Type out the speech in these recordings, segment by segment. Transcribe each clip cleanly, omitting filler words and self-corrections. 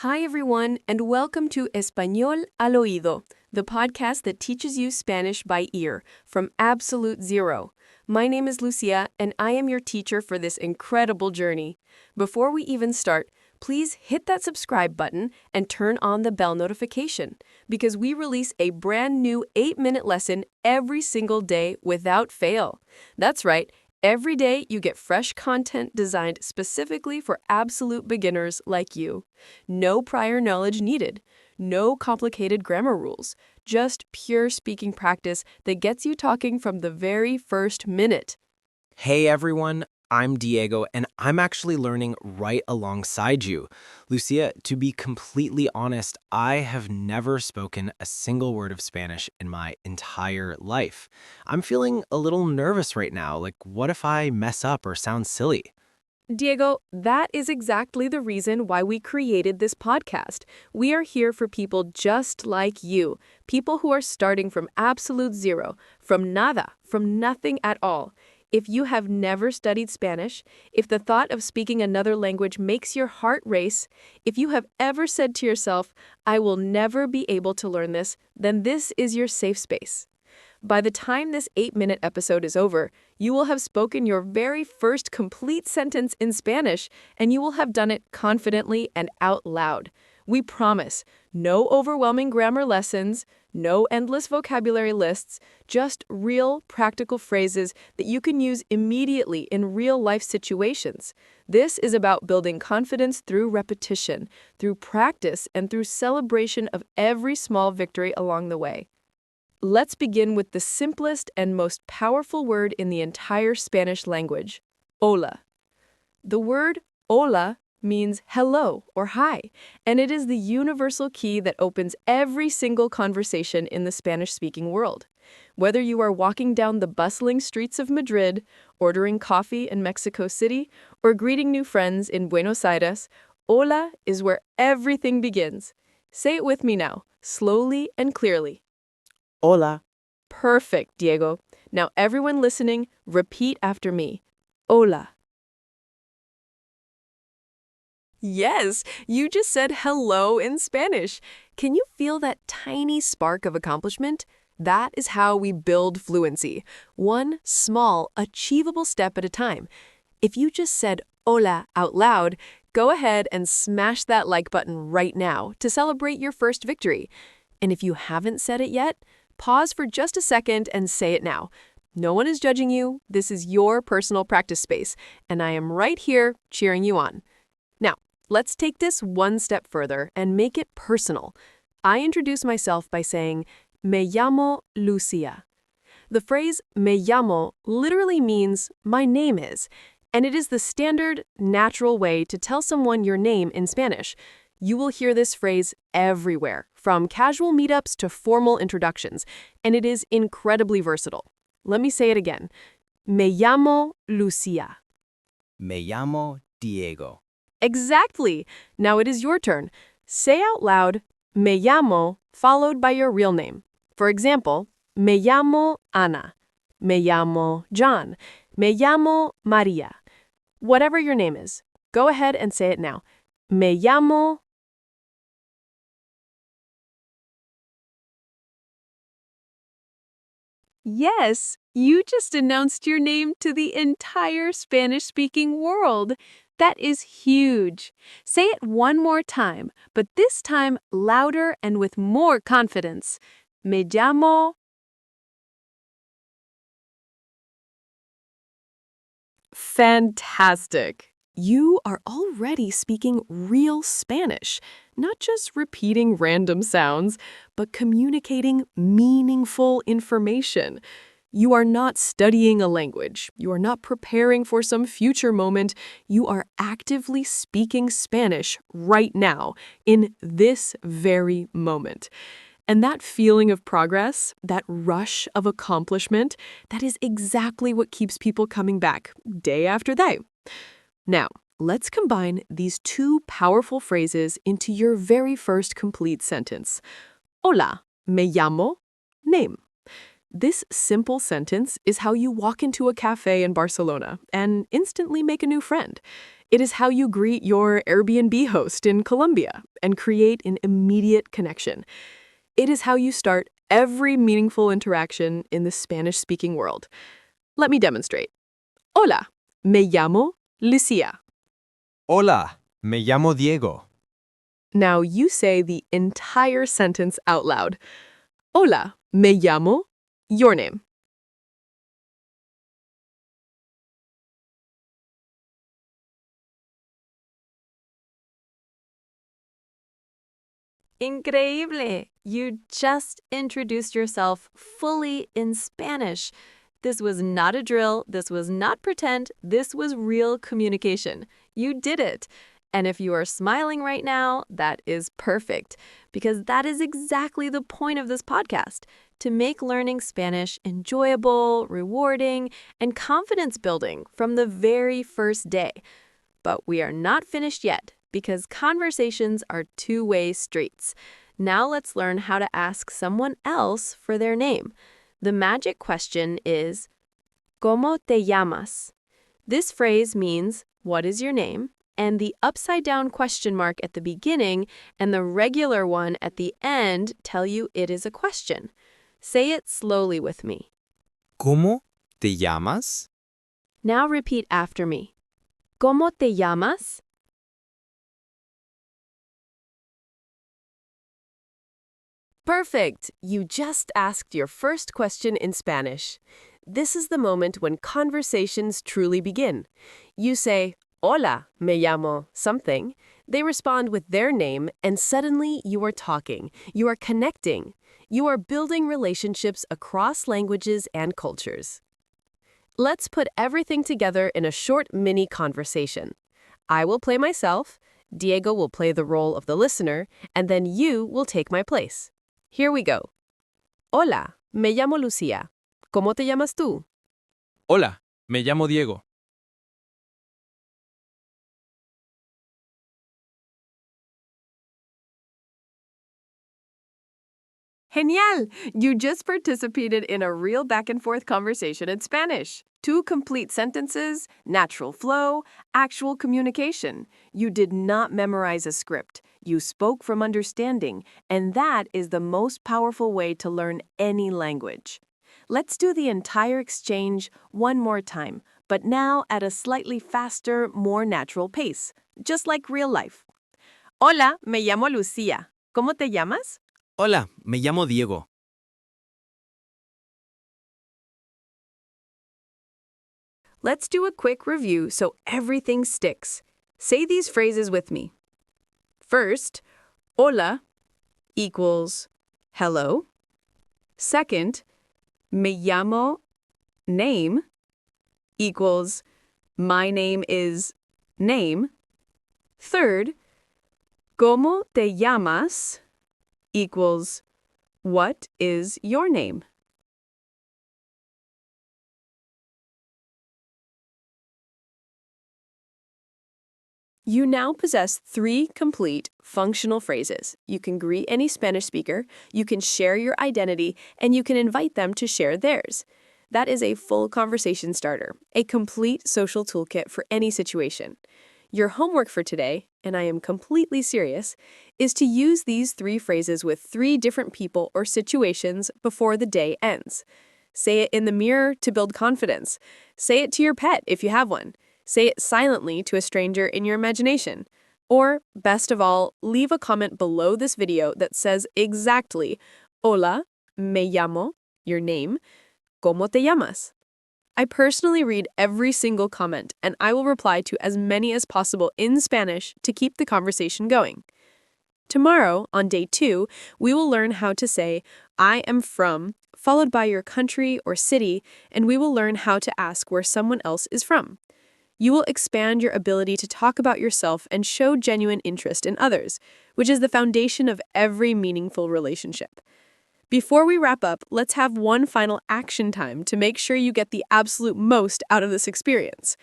Hi, everyone, and welcome to Español al Oído, the podcast that teaches you Spanish by ear, from absolute zero. My name is Lucia, and I am your teacher for this incredible journey. Before we even start, please hit that subscribe button and turn on the bell notification, because we release a brand new 8-minute lesson every single day without fail. That's right. Every day, you get fresh content designed specifically for absolute beginners like you. No prior knowledge needed. No complicated grammar rules. Just pure speaking practice that gets you talking from the very first minute. Hey everyone, I'm Diego, and I'm actually learning right alongside you. Lucia, to be completely honest, I have never spoken a single word of Spanish in my entire life. I'm feeling a little nervous right now, like what if I mess up or sound silly? Diego, that is exactly the reason why we created this podcast. We are here for people just like you, people who are starting from absolute zero, from nada, from nothing at all. If you have never studied Spanish, if the thought of speaking another language makes your heart race, if you have ever said to yourself, I will never be able to learn this, then this is your safe space. By the time this 8-minute episode is over, you will have spoken your very first complete sentence in Spanish, and you will have done it confidently and out loud. We promise, no overwhelming grammar lessons, no endless vocabulary lists, just real, practical phrases that you can use immediately in real-life situations. This is about building confidence through repetition, through practice, and through celebration of every small victory along the way. Let's begin with the simplest and most powerful word in the entire Spanish language, hola. The word hola means hello or hi, and it is the universal key that opens every single conversation in the Spanish-speaking world. Whether you are walking down the bustling streets of Madrid, ordering coffee in Mexico City, or greeting new friends in Buenos Aires, hola is where everything begins. Say it with me now, slowly and clearly. Hola. Perfect, Diego. Now everyone listening, repeat after me. Hola. Yes, you just said hello in Spanish. Can you feel that tiny spark of accomplishment? That is how we build fluency, one small, achievable step at a time. If you just said hola out loud, go ahead and smash that like button right now to celebrate your first victory. And if you haven't said it yet, pause for just a second and say it now. No one is judging you. This is your personal practice space, and I am right here cheering you on. Now, let's take this one step further and make it personal. I introduce myself by saying, Me llamo Lucia. The phrase me llamo literally means my name is, and it is the standard, natural way to tell someone your name in Spanish. You will hear this phrase everywhere, from casual meetups to formal introductions, and it is incredibly versatile. Let me say it again. Me llamo Lucia. Me llamo Diego. Exactly. Now it is your turn. Say out loud, me llamo, followed by your real name. For example, me llamo Ana. Me llamo John. Me llamo Maria. Whatever your name is, go ahead and say it now. Me llamo. Yes, you just announced your name to the entire Spanish-speaking world. That is huge. Say it one more time, but this time louder and with more confidence. Me llamo. Fantastic. You are already speaking real Spanish, not just repeating random sounds, but communicating meaningful information. You are not studying a language. You are not preparing for some future moment. You are actively speaking Spanish right now, in this very moment. And that feeling of progress, that rush of accomplishment, that is exactly what keeps people coming back day after day. Now, let's combine these two powerful phrases into your very first complete sentence. Hola, me llamo, name. This simple sentence is how you walk into a cafe in Barcelona and instantly make a new friend. It is how you greet your Airbnb host in Colombia and create an immediate connection. It is how you start every meaningful interaction in the Spanish-speaking world. Let me demonstrate. Hola, me llamo Lucia. Hola, me llamo Diego. Now you say the entire sentence out loud. Hola, me llamo, your name. Increíble! You just introduced yourself fully in Spanish. This was not a drill, this was not pretend, this was real communication. You did it. And if you are smiling right now, that is perfect, because that is exactly the point of this podcast, to make learning Spanish enjoyable, rewarding, and confidence-building from the very first day. But we are not finished yet, because conversations are two-way streets. Now let's learn how to ask someone else for their name. The magic question is, ¿Cómo te llamas? This phrase means, what is your name? And the upside-down question mark at the beginning and the regular one at the end tell you it is a question. Say it slowly with me. ¿Cómo te llamas? Now repeat after me. ¿Cómo te llamas? Perfect! You just asked your first question in Spanish. This is the moment when conversations truly begin. You say, Hola, me llamo something. They respond with their name, and suddenly you are talking. You are connecting. You are building relationships across languages and cultures. Let's put everything together in a short mini conversation. I will play myself, Diego will play the role of the listener, and then you will take my place. Here we go. Hola, me llamo Lucia. ¿Cómo te llamas tú? Hola, me llamo Diego. Genial! You just participated in a real back-and-forth conversation in Spanish. 2 complete sentences, natural flow, actual communication. You did not memorize a script. You spoke from understanding, and that is the most powerful way to learn any language. Let's do the entire exchange one more time, but now at a slightly faster, more natural pace, just like real life. Hola, me llamo Lucia. ¿Cómo te llamas? Hola, me llamo Diego. Let's do a quick review so everything sticks. Say these phrases with me. First, hola equals hello. Second, me llamo, name, equals my name is name. Third, ¿Cómo te llamas? Equals what is your name? You now possess 3 complete, functional phrases. You can greet any Spanish speaker, you can share your identity, and you can invite them to share theirs. That is a full conversation starter, a complete social toolkit for any situation. Your homework for today, and I am completely serious, is to use these 3 phrases with 3 different people or situations before the day ends. Say it in the mirror to build confidence. Say it to your pet if you have one. Say it silently to a stranger in your imagination. Or, best of all, leave a comment below this video that says exactly, Hola, me llamo, your name, ¿Cómo te llamas? I personally read every single comment, and I will reply to as many as possible in Spanish to keep the conversation going. Tomorrow, on day 2, we will learn how to say, I am from, followed by your country or city, and we will learn how to ask where someone else is from. You will expand your ability to talk about yourself and show genuine interest in others, which is the foundation of every meaningful relationship. Before we wrap up, let's have one final action time to make sure you get the absolute most out of this experience.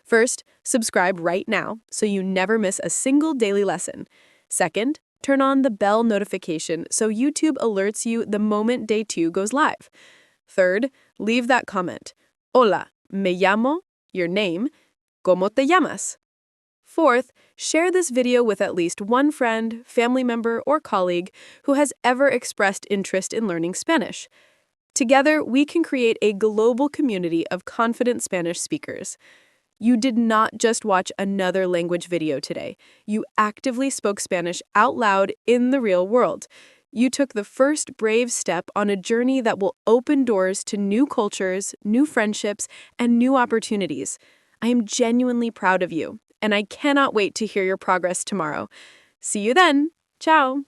First, subscribe right now so you never miss a single daily lesson. Second, turn on the bell notification so YouTube alerts you the moment day 2 goes live. Third, leave that comment. Hola, me llamo, your name, ¿Cómo te llamas? Fourth, share this video with at least one friend, family member, or colleague who has ever expressed interest in learning Spanish. Together, we can create a global community of confident Spanish speakers. You did not just watch another language video today. You actively spoke Spanish out loud in the real world. You took the first brave step on a journey that will open doors to new cultures, new friendships, and new opportunities. I am genuinely proud of you, and I cannot wait to hear your progress tomorrow. See you then. Ciao.